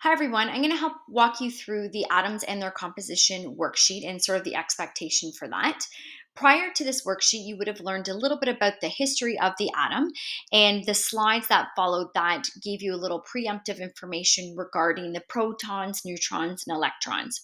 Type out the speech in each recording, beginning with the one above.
Hi everyone, I'm going to help walk you through the atoms and their composition worksheet and sort of the expectation for that. Prior to this worksheet, you would have learned a little bit about the history of the atom, and the slides that followed that gave you a little preemptive information regarding the protons, neutrons, and electrons.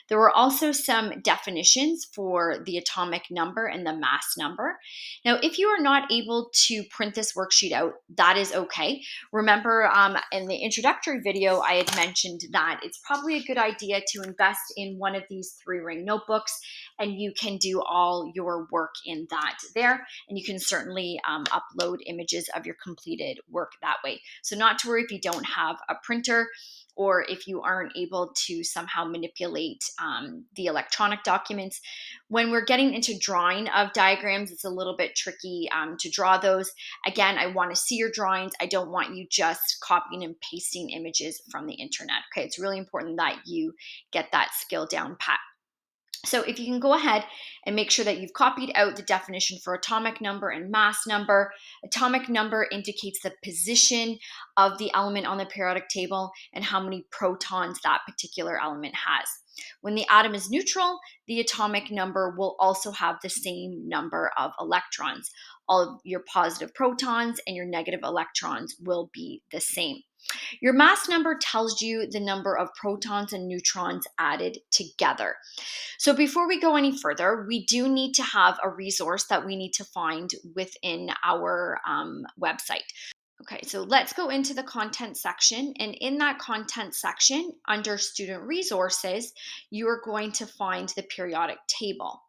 There were also some definitions for the atomic number and the mass number. Now, if you are not able to print this worksheet out, that is okay. Remember, in the introductory video, I had mentioned that it's probably a good idea to invest in one of these 3-ring notebooks, and you can do all your work in that there. And you can certainly upload images of your completed work that way. So, not to worry if you don't have a printer or if you aren't able to somehow manipulate the electronic documents. When we're getting into drawing of diagrams, it's a little bit tricky to draw those. Again, I want to see your drawings. I don't want you just copying and pasting images from the internet. Okay, it's really important that you get that skill down pat. So if you can go ahead and make sure that you've copied out the definition for atomic number and mass number. Atomic number indicates the position of the element on the periodic table and how many protons that particular element has. When the atom is neutral, the atomic number will also have the same number of electrons. All of your positive protons and your negative electrons will be the same. Your mass number tells you the number of protons and neutrons added together. So before we go any further, we do need to have a resource that we need to find within our website. Okay, so let's go into the content section. And in that content section, under student resources, you are going to find the periodic table.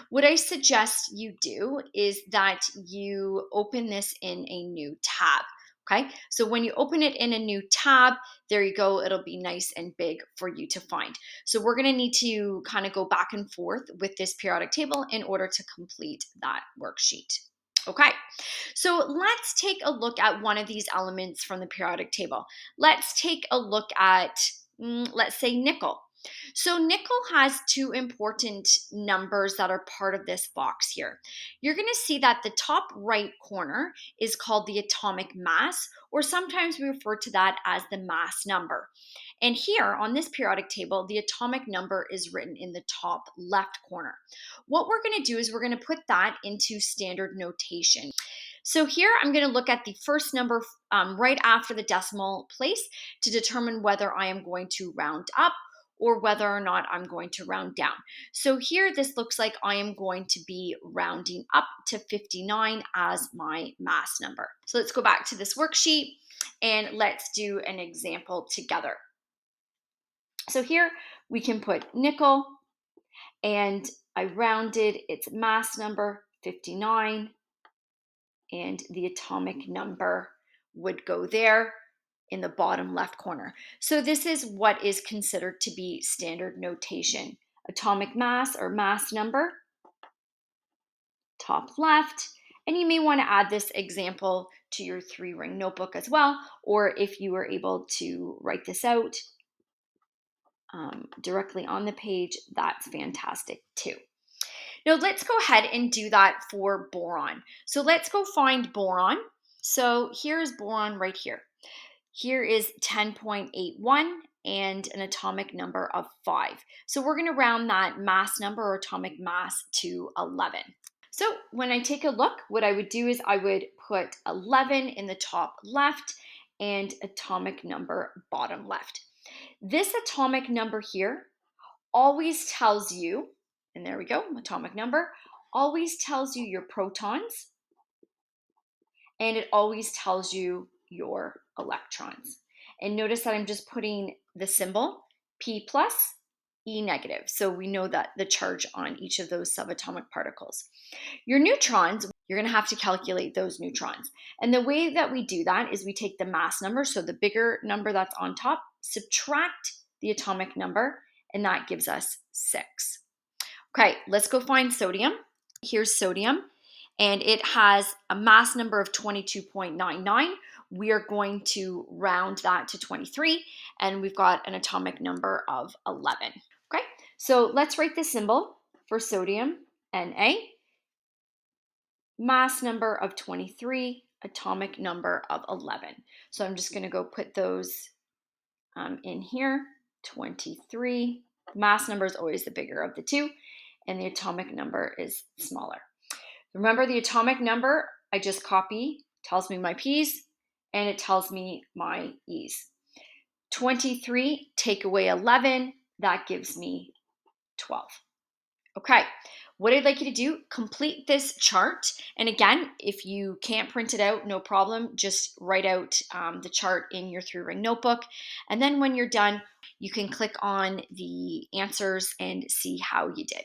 What I suggest you do is that you open this in a new tab. Okay, so when you open it in a new tab, there you go, it'll be nice and big for you to find. So we're going to need to kind of go back and forth with this periodic table in order to complete that worksheet. Okay, so let's take a look at one of these elements from the periodic table. Let's take a look at, let's say, nickel. So nickel has two important numbers that are part of this box here. You're going to see that the top right corner is called the atomic mass, or sometimes we refer to that as the mass number. And here on this periodic table, the atomic number is written in the top left corner. What we're going to do is we're going to put that into standard notation. So here I'm going to look at the first number right after the decimal place to determine whether I am going to round up or whether or not I'm going to round down. So here this looks like I am going to be rounding up to 59 as my mass number. So let's go back to this worksheet and let's do an example together. So here we can put nickel, and I rounded its mass number 59, and the atomic number would go there in the bottom left corner. So this is what is considered to be standard notation. Atomic mass or mass number, top left. And you may want to add this example to your 3-ring notebook as well, or if you were able to write this out directly on the page, that's fantastic too. Now let's go ahead and do that for boron. So let's go find boron. So here's boron right here. Here is 10.81 and an atomic number of 5. So we're going to round that mass number or atomic mass to 11. So when I take a look, what I would do is I would put 11 in the top left and atomic number bottom left. This atomic number here always tells you, and there we go, atomic number, always tells you your protons, and it always tells you your electrons. And notice that I'm just putting the symbol P plus, E negative. So we know that the charge on each of those subatomic particles. Your neutrons, you're going to have to calculate those neutrons. And the way that we do that is we take the mass number, so the bigger number that's on top, subtract the atomic number, and that gives us 6. Okay, let's go find sodium. Here's sodium, and it has a mass number of 22.99. We are going to round that to 23, and we've got an atomic number of 11. Okay, so let's write the symbol for sodium, Na. Mass number of 23, atomic number of 11. So I'm just going to go put those in here, 23. Mass number is always the bigger of the two, and the atomic number is smaller. Remember, the atomic number, I just copy, tells me my P's, and it tells me my E's. 23, take away 11, that gives me 12. Okay, what I'd like you to do, complete this chart. And again, if you can't print it out, no problem. Just write out the chart in your 3-ring notebook. And then when you're done, you can click on the answers and see how you did.